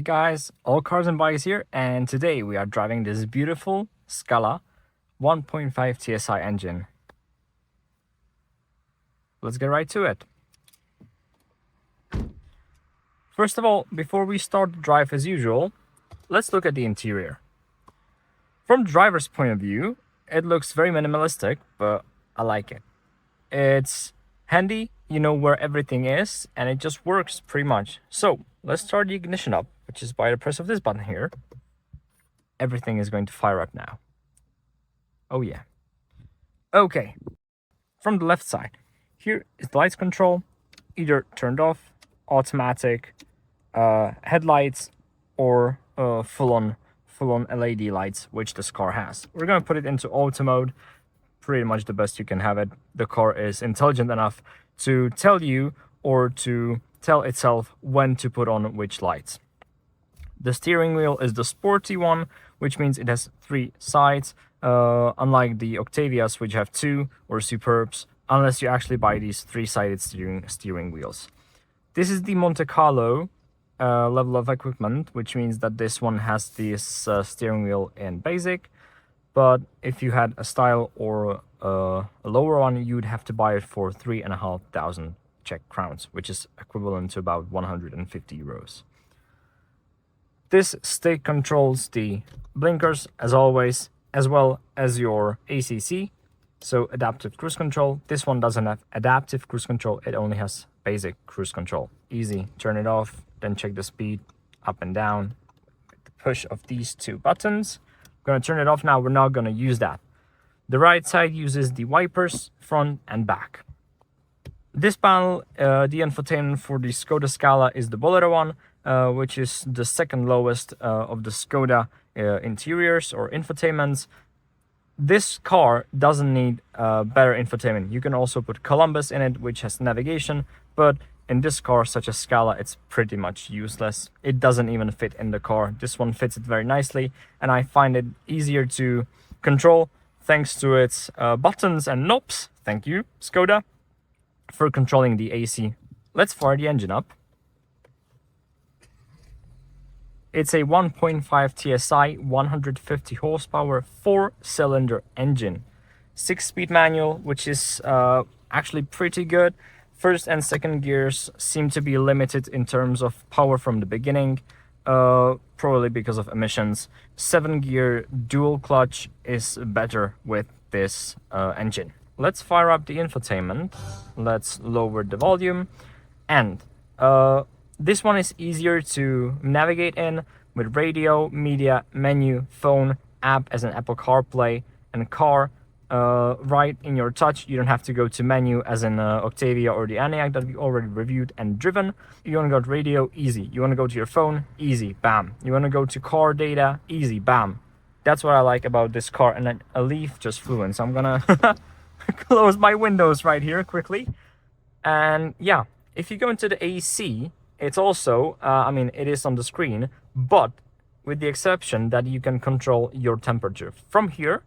guys, all cars and bikes here, and today we are driving this beautiful Scala 1.5 TSI engine. Let's get right to it. First of all, before we start the drive as usual, let's look at the interior. From the driver's point of view, it looks very minimalistic, but I like it. It's handy, you know where everything is, and it just works pretty much. So let's start the ignition up, which is by the press of this button here. Everything is going to fire up now. Oh yeah. Okay, from the left side, here is the lights control, either turned off, automatic, headlights, or full-on LED lights, which this car has. We're gonna put it into auto mode, pretty much the best you can have it. The car is intelligent enough to tell you or to tell itself when to put on which lights. The steering wheel is the sporty one, which means it has 3 sides, unlike the Octavias, which have 2, or Superbs, unless you actually buy these 3-sided steering wheels. This is the Monte Carlo level of equipment, which means that this one has this steering wheel in basic, but if you had a style or a lower one, you'd have to buy it for 3,500 Czech crowns, which is equivalent to about 150 euros. This stick controls the blinkers, as always, as well as your ACC, so adaptive cruise control. This one doesn't have adaptive cruise control, it only has basic cruise control. Easy, turn it off, then check the speed up and down with the push of these 2 buttons. I'm gonna turn it off now, we're not gonna use that. The right side uses the wipers, front and back. This panel, the infotainment for the Skoda Scala is the Bolero one, which is the second lowest of the Skoda interiors or infotainments. This car doesn't need better infotainment. You can also put Columbus in it, which has navigation, but in this car, such as Scala, it's pretty much useless. It doesn't even fit in the car. This one fits it very nicely, and I find it easier to control thanks to its buttons and knobs. Thank you, Skoda, for controlling the AC. Let's fire the engine up. It's a 1.5 TSI, 150 horsepower, 4-cylinder engine. 6-speed manual, which is actually pretty good. First and second gears seem to be limited in terms of power from the beginning, probably because of emissions. 7-gear dual clutch is better with this engine. Let's fire up the infotainment. Let's lower the volume, and this one is easier to navigate in with radio, media, menu, phone, app as an Apple CarPlay, and car right in your touch. You don't have to go to menu as in Octavia or the Enyaq that we already reviewed and driven. You want to go to radio, easy. You want to go to your phone, easy, bam. You want to go to car data, easy, bam. That's what I like about this car, and then a leaf just flew in, so I'm gonna close my windows right here quickly. And yeah, if you go into the AC, it's also, I mean, it is on the screen, but with the exception that you can control your temperature. From here,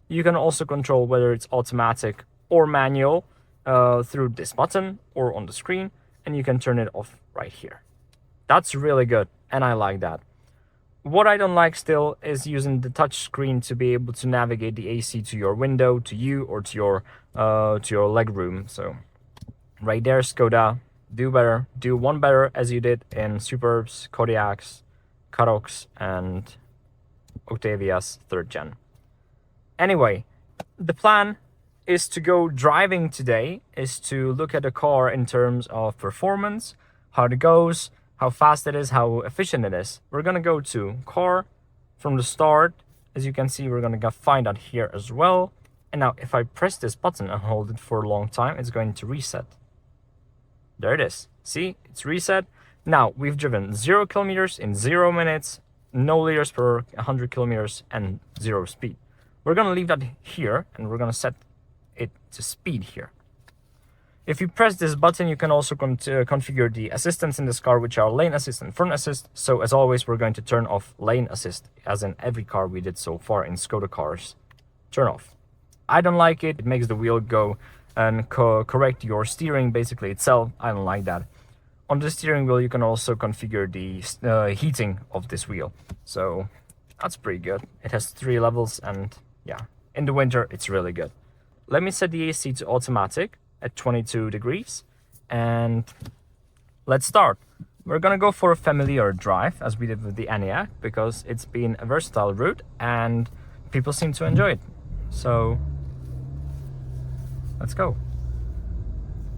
you can also control whether it's automatic or manual through this button or on the screen, and you can turn it off right here. That's really good, and I like that. What I don't like still is using the touch screen to be able to navigate the AC to your window, to you, or to your leg room. So right there, Skoda, do better, do one better, as you did in Superbs, Kodiaqs, Karoks, and Octavia's 3rd gen. Anyway, the plan is to go driving today, is to look at the car in terms of performance, how it goes, how fast it is, how efficient it is. We're gonna go to car from the start. As you can see, we're gonna find out here as well. And now if I press this button and hold it for a long time, it's going to reset. There it is. See, it's reset. Now we've driven 0 kilometers in 0 minutes, no liters per 100 kilometers, and 0 speed. We're gonna leave that here, and we're gonna set it to speed here. If you press this button, you can also configure the assistants in this car, which are lane assist and front assist. So as always, we're going to turn off lane assist, as in every car we did so far in Skoda cars. Turn off. I don't like it. It makes the wheel go and correct your steering basically itself. I don't like that. on the steering wheel you can also configure the heating of this wheel, so that's pretty good. It has 3 levels, and yeah, in the winter it's really good. Let me set the AC to automatic at 22 degrees, and let's start. We're gonna go for a familiar drive as we did with the ENIAC, because it's been a versatile route and people seem to enjoy it. So let's go.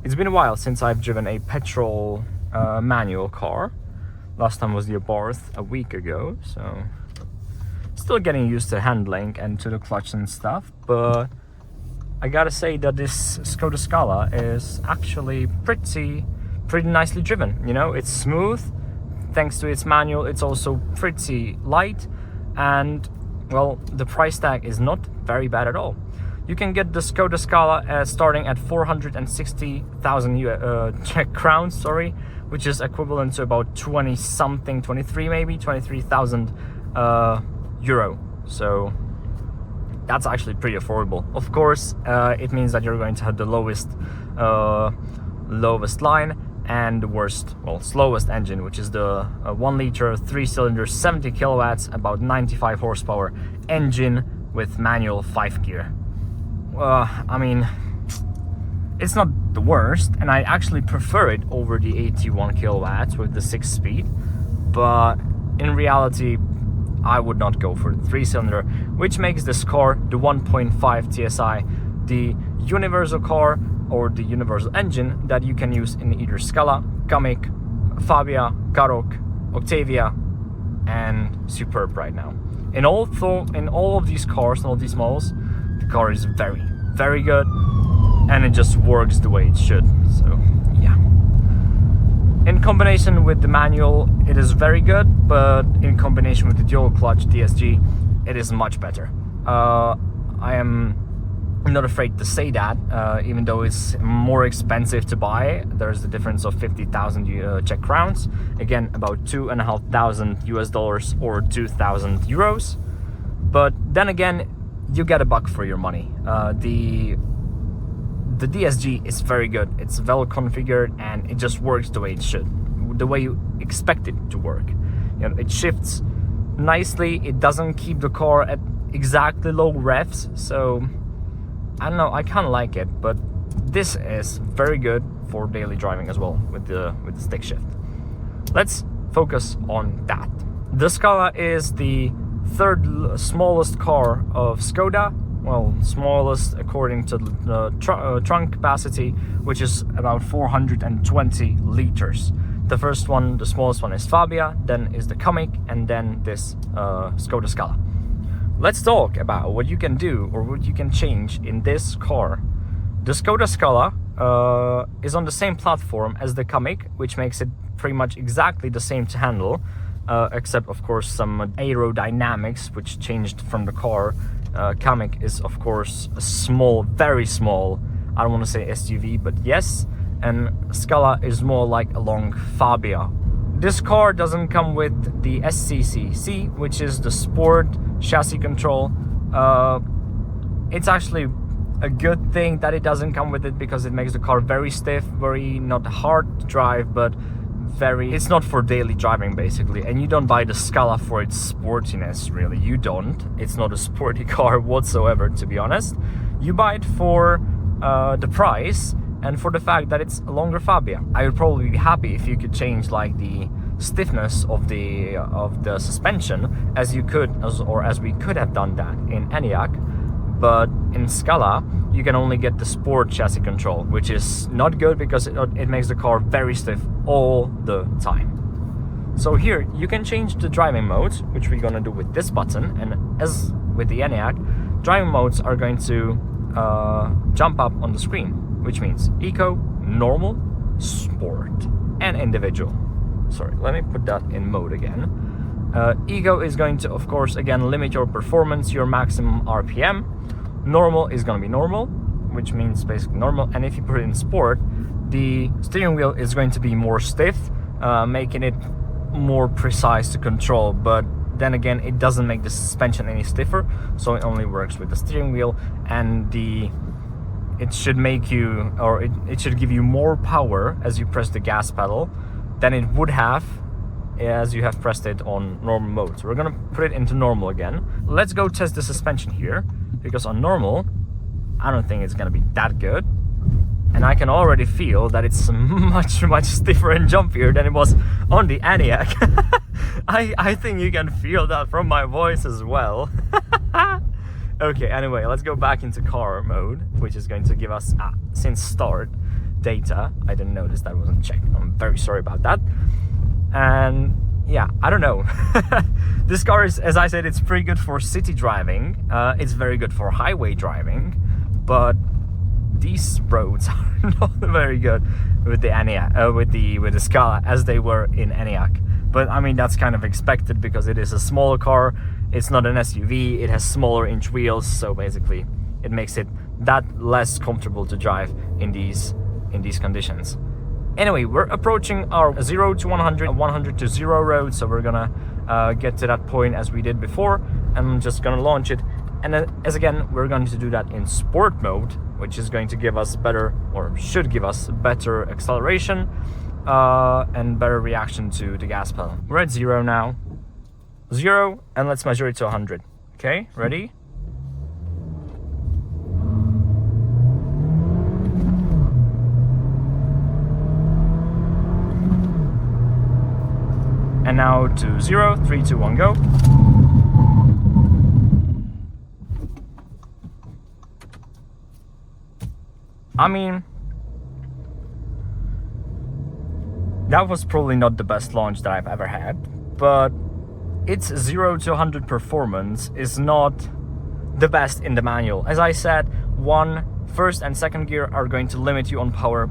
It's been a while since I've driven a petrol manual car. Last time was the Abarth a week ago, so still getting used to handling and to the clutch and stuff, but I gotta say that this Skoda Scala is actually pretty nicely driven. You know, it's smooth thanks to its manual. It's also pretty light, and well, the price tag is not very bad at all. You can get the Skoda Scala starting at 460,000 Czech crowns, sorry, which is equivalent to about 23 maybe 23,000 euro. So that's actually pretty affordable. Of course, it means that you're going to have the lowest line and the slowest engine, which is the 1 liter 3-cylinder 70 kilowatts, about 95 horsepower engine with manual 5 gear. I mean, it's not the worst, and I actually prefer it over the 81 kilowatts with the 6-speed, but in reality I would not go for the 3-cylinder, which makes this car, the 1.5 TSI, the universal car or the universal engine that you can use in either Scala, Kamiq, Fabia, Karoq, Octavia, and Superb right now. In all of these cars and all these models, the car is very good, and it just works the way it should. So yeah, in combination with the manual it is very good, but in combination with the dual clutch DSG it is much better. I'm not afraid to say that, even though it's more expensive to buy. There's the difference of 50,000 Czech crowns, again about $2,500 or 2,000 euros. But then again, you get a buck for your money. The DSG is very good. It's well configured and it just works the way it should, the way you expect it to work. You know, it shifts nicely. It doesn't keep the car at exactly low revs, so I don't know, I kind of like it. But this is very good for daily driving as well with the stick shift. Let's focus on that. The Scala is the 3rd smallest car of Skoda. Well, smallest according to the trunk capacity, which is about 420 liters. The first one, the smallest one, is Fabia, then is the Kamiq, and then this Skoda Scala. Let's talk about what you can do or what you can change in this car. The Skoda Scala is on the same platform as the Kamiq, which makes it pretty much exactly the same to handle, except of course some aerodynamics which changed from the car. Kamiq is of course a small, very small, I don't want to say SUV, but yes, and Scala is more like a long Fabia. This car doesn't come with the SCCC, which is the sport chassis control. It's actually a good thing that it doesn't come with it, because it makes the car very stiff, very not hard to drive, but it's not for daily driving basically. And you don't buy the Scala for its sportiness, really. You don't. It's not a sporty car whatsoever, to be honest. You buy it for the price and for the fact that it's a longer Fabia. I would probably be happy if you could change like the stiffness of the suspension, as we could have done that in ENIAC. But in Scala you can only get the sport chassis control, which is not good because it makes the car very stiff all the time. So here you can change the driving modes, which we're gonna do with this button, and as with the ENIAC, driving modes are going to jump up on the screen, which means Eco, Normal, Sport, and Individual. Sorry, let me put that in mode again. Eco is going to, of course, again limit your performance, your maximum RPM. Normal is going to be normal, which means basically normal. And if you put it in sport, the steering wheel is going to be more stiff, making it more precise to control. But then again, it doesn't make the suspension any stiffer, so it only works with the steering wheel. And it should make you, or it should give you more power as you press the gas pedal, than it would have as you have pressed it on normal mode. So we're gonna put it into normal again. Let's go test the suspension here, because on normal I don't think it's gonna be that good, and I can already feel that it's much stiffer and jumpier than it was on the ENIAC. I think you can feel that from my voice as well. Okay, anyway, let's go back into car mode, which is going to give us since start data. I didn't notice that wasn't checked. I'm very sorry about that. And yeah, I don't know. This car is, as I said, it's pretty good for city driving. It's very good for highway driving, but these roads are not very good with the ENIAC, with the Scala as they were in ENIAC. But I mean, that's kind of expected because it is a smaller car. It's not an SUV. It has smaller inch wheels, so basically it makes it that less comfortable to drive in these conditions. Anyway, we're approaching our 0 to 100 and 100 to 0 road, so we're gonna get to that point as we did before. I'm just gonna launch it, and then, as again, we're going to do that in sport mode, which is going to give us better, or should give us better acceleration and better reaction to the gas pedal. We're at 0 now. 0, and let's measure it to 100. Okay, ready? And now to 0, 3, 2, 1, go. I mean, that was probably not the best launch that I've ever had, but its 0 to 100 performance is not the best in the manual. As I said, first and second gear are going to limit you on power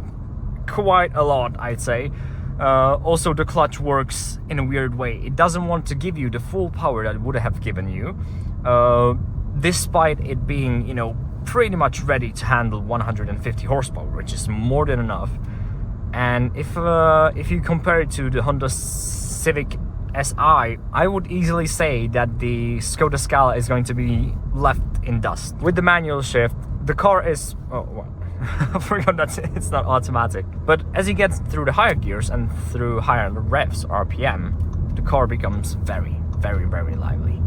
quite a lot, I'd say. Also, the clutch works in a weird way. It doesn't want to give you the full power that it would have given you, despite it being, you know, pretty much ready to handle 150 horsepower, which is more than enough. And if you compare it to the Honda Civic SI, I would easily say that the Skoda Scala is going to be left in dust. With the manual shift, the car is... I forgot that it's not automatic. But as you get through the higher gears and through higher revs, RPM, the car becomes very lively.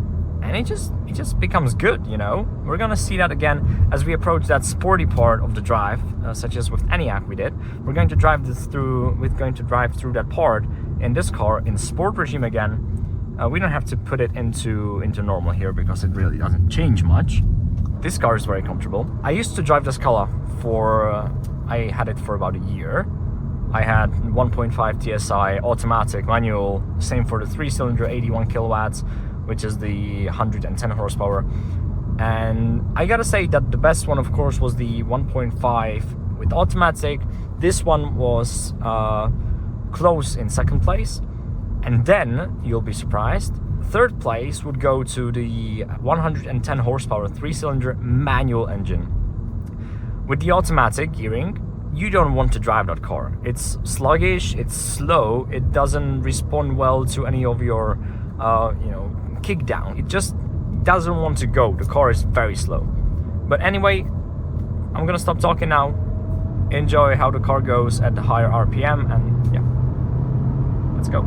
And it just becomes good, you know? We're gonna see that again as we approach that sporty part of the drive, such as with ENIAC we did. We're going to drive through that part in this car in sport regime again. We don't have to put it into normal here because it really doesn't change much. This car is very comfortable. I used to drive the Scala I had it for about a year. I had 1.5 TSI, automatic, manual, same for the 3-cylinder, 81 kilowatts, which is the 110 horsepower. And I gotta say that the best one, of course, was the 1.5 with automatic. This one was close in second place. And then, you'll be surprised, third place would go to the 110 horsepower 3-cylinder manual engine. With the automatic gearing, you don't want to drive that car. It's sluggish, it's slow, it doesn't respond well to any of your kick down. It just doesn't want to go. The car is very slow. But anyway, I'm gonna stop talking now. Enjoy how the car goes at the higher RPM, and yeah, let's go.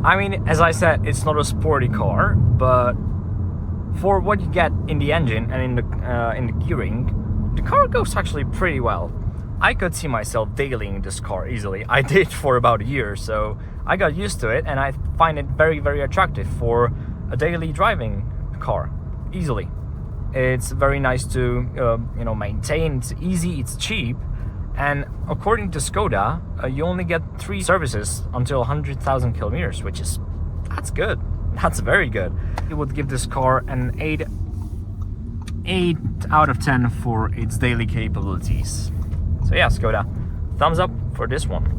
I mean, as I said, it's not a sporty car, but for what you get in the engine and in the gearing, the car goes actually pretty well. I could see myself dailying this car easily. I did for about a year, so I got used to it, and I find it very attractive for a daily driving car. easily. It's very nice to maintain. It's easy, it's cheap, and according to Skoda, you only get 3 services until 100,000 kilometers, that's good. That's very good. It would give this car an 8 out of 10 for its daily capabilities. So yeah, Skoda, thumbs up for this one.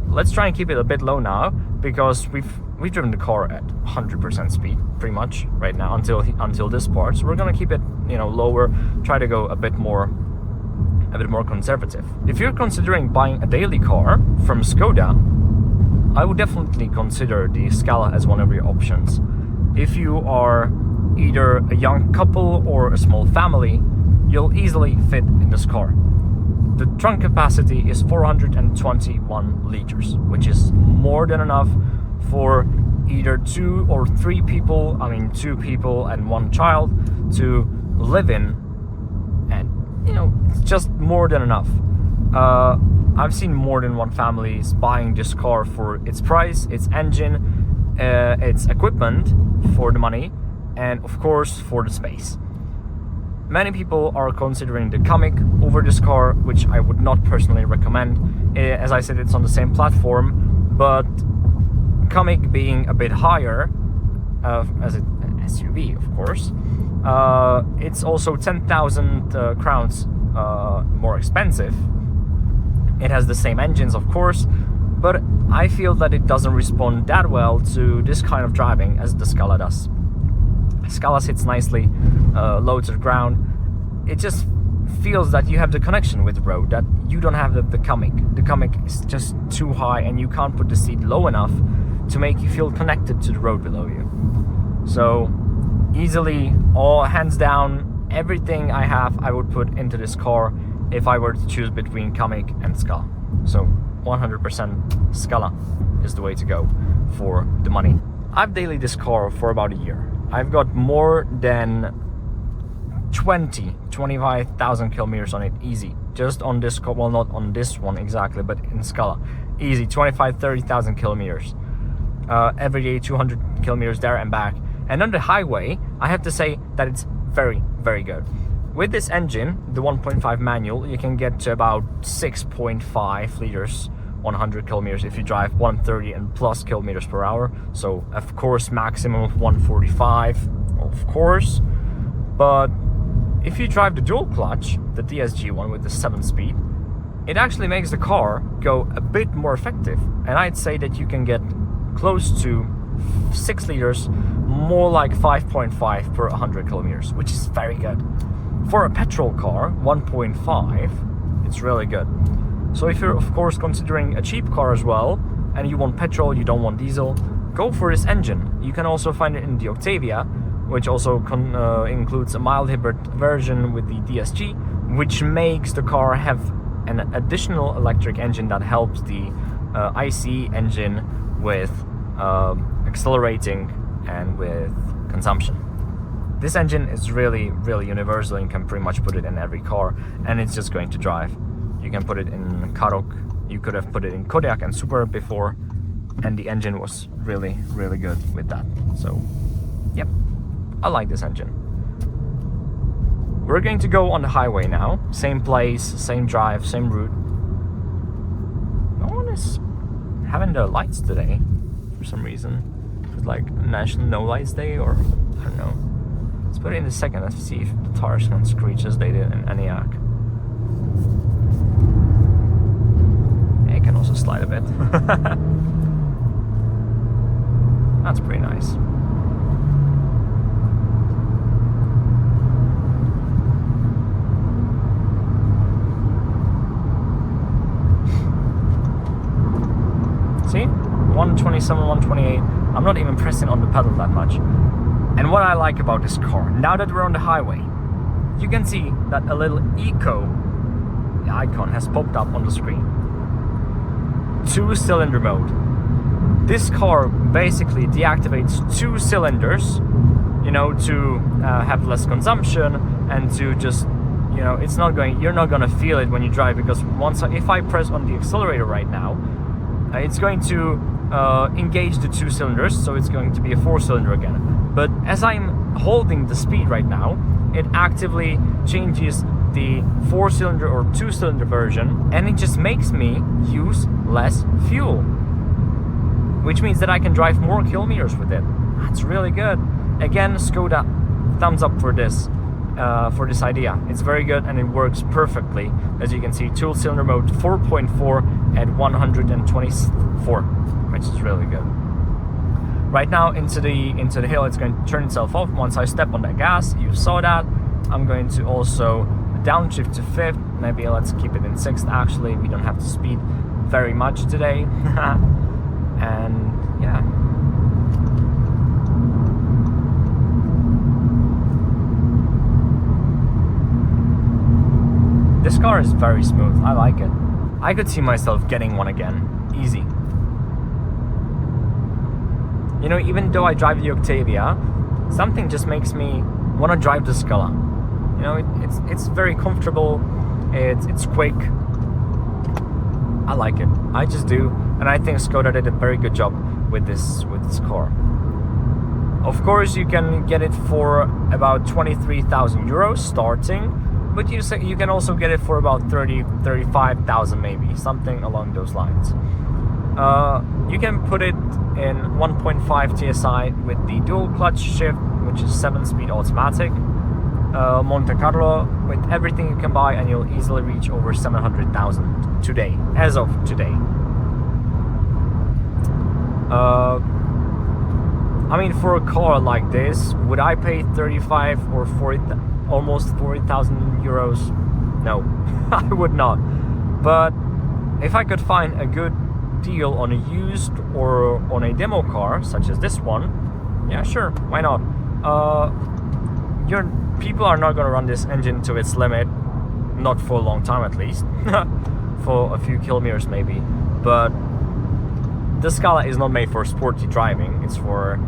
Let's try and keep it a bit low now, because we've driven the car at 100% speed pretty much right now until this part. So we're gonna keep it lower, try to go a bit more conservative. If you're considering buying a daily car from Skoda, I would definitely consider the Scala as one of your options. If you are either a young couple or a small family, you'll easily fit in this car. The trunk capacity is 421 liters, which is more than enough for either 2 or 3 people, 2 people and 1 child, to live in, and it's just more than enough. I've seen more than one families buying this car for its price, its engine, its equipment, for the money, and of course for the space. Many people are considering the Kamiq over this car, which I would not personally recommend. As I said, it's on the same platform, but Kamiq being a bit higher, as an SUV of course, it's also 10,000 crowns more expensive. It has the same engines of course, but I feel that it doesn't respond that well to this kind of driving as the Scala does. Scala sits nicely low to the ground. It just feels that you have the connection with the road that you don't have the Kamiq. The Kamiq is just too high and you can't put the seat low enough to make you feel connected to the road below you. So easily, all hands down, everything I have I would put into this car if I were to choose between Kamiq and Scala. So 100% Scala is the way to go for the money. I've dailied this car for about a year. I've got more than 25,000 kilometers on it, easy. Just on this car, well, not on this one exactly, but in Scala, easy, 30,000 kilometers. Every day, 200 kilometers there and back. And on the highway, I have to say that it's very, very good. With this engine, the 1.5 manual, you can get to about 6.5 liters 100 kilometers if you drive 130 and plus kilometers per hour. So of course maximum of 145, of course. But if you drive the dual clutch, the DSG one with the 7-speed, it actually makes the car go a bit more effective. And I'd say that you can get close to 6 liters, more like 5.5 per 100 kilometers, which is very good. For a petrol car, 1.5, it's really good. So if you're of course considering a cheap car as well, and you want petrol, you don't want diesel, go for this engine. You can also find it in the Octavia, which also includes a mild hybrid version with the DSG, which makes the car have an additional electric engine that helps the IC engine with accelerating and with consumption. This engine is really, really universal. You can pretty much put it in every car, and it's just going to drive. You can put it in Karoq, you could have put it in Kodiaq and Super before, and the engine was really, really good with that. So, yep, I like this engine. We're going to go on the highway now. Same place, same drive, same route. No one is having the lights today for some reason. It's like National No Lights Day, or I don't know. Let's put it in a second, let's see if the tires can screech as they did in Enyaq. It can also slide a bit. That's pretty nice. See? 127, 128. I'm not even pressing on the pedal that much. And what I like about this car, now that we're on the highway, you can see that a little eco icon has popped up on the screen. 2-cylinder mode. This car basically deactivates 2 cylinders, you know, to have less consumption and to just, you know, it's not going, you're not gonna feel it when you drive, because if I press on the accelerator right now, it's going to engage the 2 cylinders, so it's going to be a 4-cylinder again. But as I'm holding the speed right now, it actively changes the 4-cylinder or 2-cylinder version, and it just makes me use less fuel, which means that I can drive more kilometers with it. That's really good. Again, Skoda, thumbs up for this idea. It's very good and it works perfectly. As you can see, 2-cylinder mode 4.4 at 124, which is really good. Right now into the hill, it's going to turn itself off once I step on that gas. You saw that. I'm going to also downshift to 5th. Maybe let's keep it in 6th. Actually, we don't have to speed very much today. And yeah. This car is very smooth. I like it. I could see myself getting one again. Easy. You know, even though I drive the Octavia, something just makes me want to drive the Scala. You know, it's very comfortable. It's quick. I like it. I just do, and I think Skoda did a very good job with this car. Of course, you can get it for about 23,000 euros starting, but you can also get it for about 35,000 maybe, something along those lines. You can put it in 1.5 TSI with the dual clutch shift, which is 7-speed automatic. Monte Carlo with everything you can buy, and you'll easily reach over 700,000 today, as of today. I mean, for a car like this, would I pay 35 or 40, almost 40,000 euros? No, I would not. But if I could find a good deal on a used or on a demo car, such as this one, yeah, sure, why not? People are not going to run this engine to its limit, not for a long time at least, for a few kilometers maybe, but the Scala is not made for sporty driving. It's for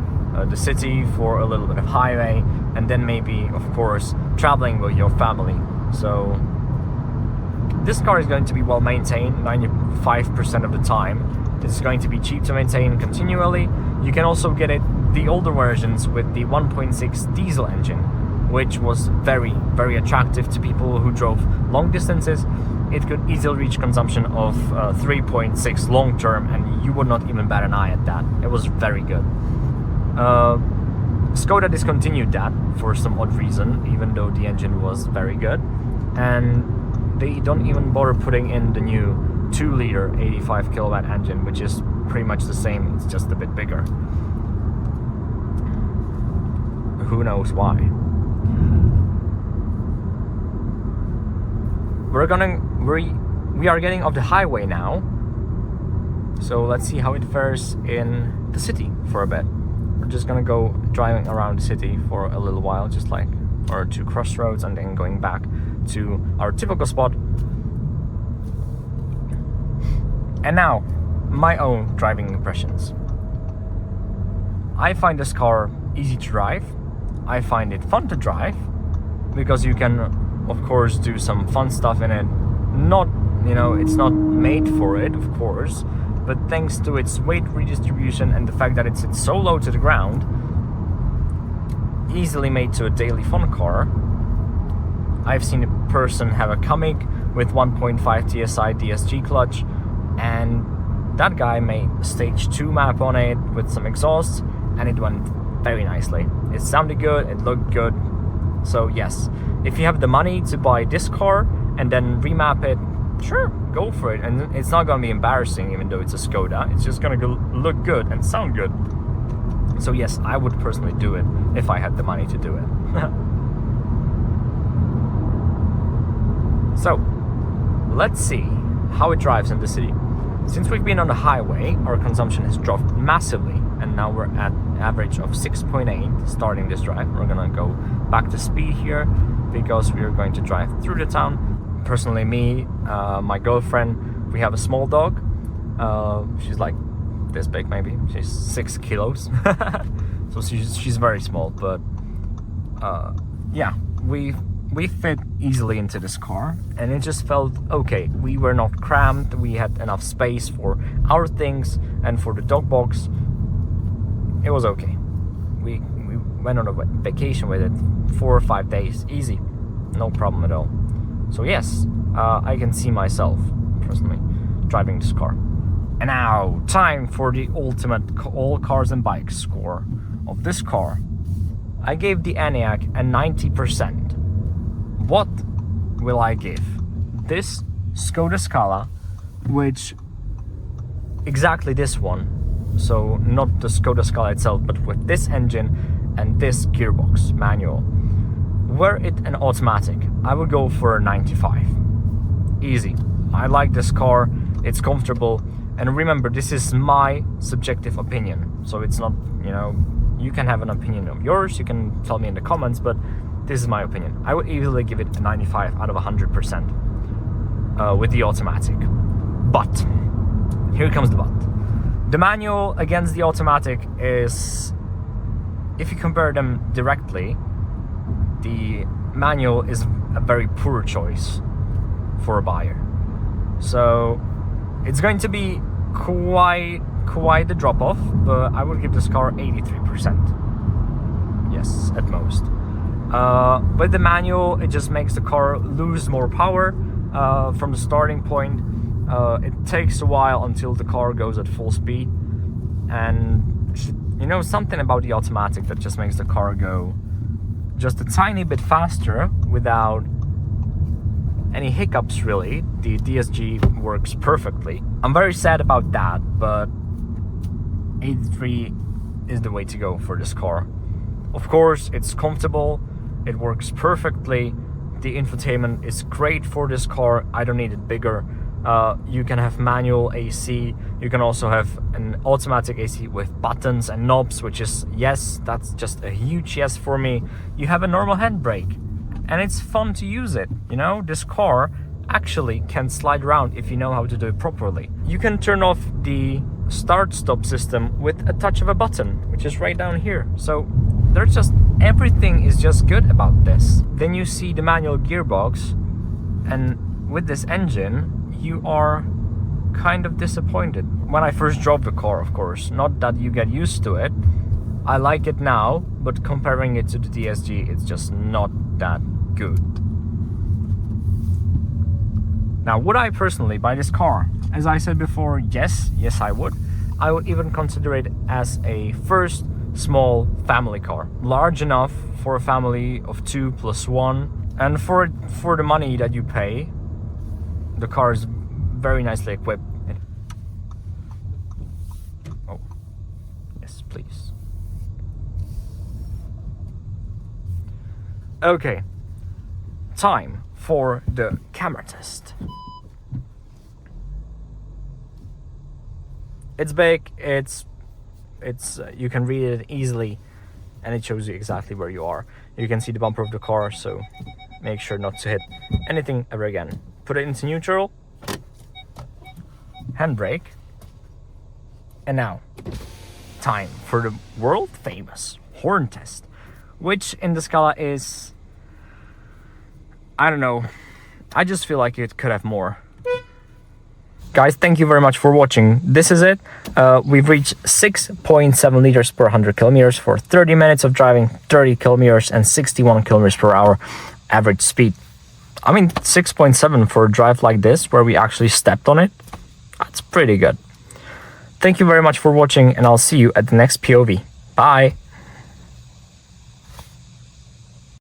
the city, for a little bit of highway, and then maybe, of course, traveling with your family. So this car is going to be well maintained 95% of the time. It's going to be cheap to maintain continually. You can also get it the older versions with the 1.6 diesel engine, which was very, very attractive to people who drove long distances. It could easily reach consumption of 3.6 long term, and you would not even bat an eye at that. It was very good. Skoda discontinued that for some odd reason, even though the engine was very good, and they don't even bother putting in the new 2-liter 85 kilowatt engine, which is pretty much the same, it's just a bit bigger. Who knows why? We are getting off the highway now, so let's see how it fares in the city for a bit. We're just gonna go driving around the city for a little while, just like, or 2 crossroads, and then going back to our typical spot. And now, my own driving impressions. I find this car easy to drive. I find it fun to drive, because you can, of course, do some fun stuff in it. Not, you know, it's not made for it, of course, but thanks to its weight redistribution and the fact that it sits so low to the ground, easily made to a daily fun car. I've seen a person have a Comic with 1.5 TSI DSG clutch, and that guy made a stage 2 map on it with some exhausts, and it went very nicely. It sounded good, it looked good. So yes, if you have the money to buy this car and then remap it, sure, go for it. And it's not going to be embarrassing, even though it's a Skoda. It's just going to look good and sound good. So yes, I would personally do it if I had the money to do it. So let's see how it drives in the city. Since we've been on the highway, our consumption has dropped massively, and now we're at an average of 6.8 starting this drive. We're gonna go back to speed here because we are going to drive through the town. Personally, me, my girlfriend, we have a small dog. She's like this big maybe. She's 6 kilos. So she's very small, but yeah, we fit easily into this car, and it just felt okay. We were not cramped, we had enough space for our things, and for the dog box, it was okay. went on a vacation with it 4 or 5 days, easy, no problem at all. So yes, I can see myself personally driving this car. And now, time for the ultimate all cars and bikes score of this car. I gave the ENIAC a 90%. What will I give this Skoda Scala, which exactly this one, so not the Skoda Scala itself, but with this engine and this gearbox manual. Were it an automatic, I would go for a 95. Easy. I like this car, it's comfortable, and remember, this is my subjective opinion, so it's not, you know, you can have an opinion of yours, you can tell me in the comments, but this is my opinion. I would easily give it a 95 out of 100% with the automatic. But here comes the but. The manual against the automatic is, if you compare them directly, the manual is a very poor choice for a buyer. So it's going to be quite the drop off, but I would give this car 83%. Yes, at most. With the manual, it just makes the car lose more power from the starting point. It takes a while until the car goes at full speed, and you know, something about the automatic that just makes the car go just a tiny bit faster without any hiccups really. The DSG works perfectly. I'm very sad about that, but 83 is the way to go for this car. Of course, it's comfortable, it works perfectly, the infotainment is great for this car. I don't need it bigger. You can have manual AC, you can also have an automatic AC with buttons and knobs, which is, yes, that's just a huge yes for me. You have a normal handbrake, and it's fun to use it, you know. This car actually can slide around if you know how to do it properly. You can turn off the start-stop system with a touch of a button, which is right down here. So there's just, everything is just good about this. Then you see the manual gearbox, and with this engine, you are kind of disappointed. When I first drove the car, of course, not that you get used to it. I like it now, but comparing it to the DSG, it's just not that good. Now, would I personally buy this car? As I said before, yes, I would. I would even consider it as a first small family car, large enough for a family of 2 + 1, and for the money that you pay, the car is very nicely equipped. Oh, yes, please. Okay, time for the camera test. It's big, it's you can read it easily, and it shows you exactly where you are. You can see the bumper of the car, so make sure not to hit anything ever again. Put it into neutral, handbrake, and now time for the world famous horn test, which in the Scala is, I don't know, I just feel like it could have more. Guys, thank you very much for watching. This is it. We've reached 6.7 liters per 100 kilometers for 30 minutes of driving, 30 kilometers and 61 kilometers per hour average speed. I mean, 6.7 for a drive like this, where we actually stepped on it, that's pretty good. Thank you very much for watching, and I'll see you at the next POV. Bye!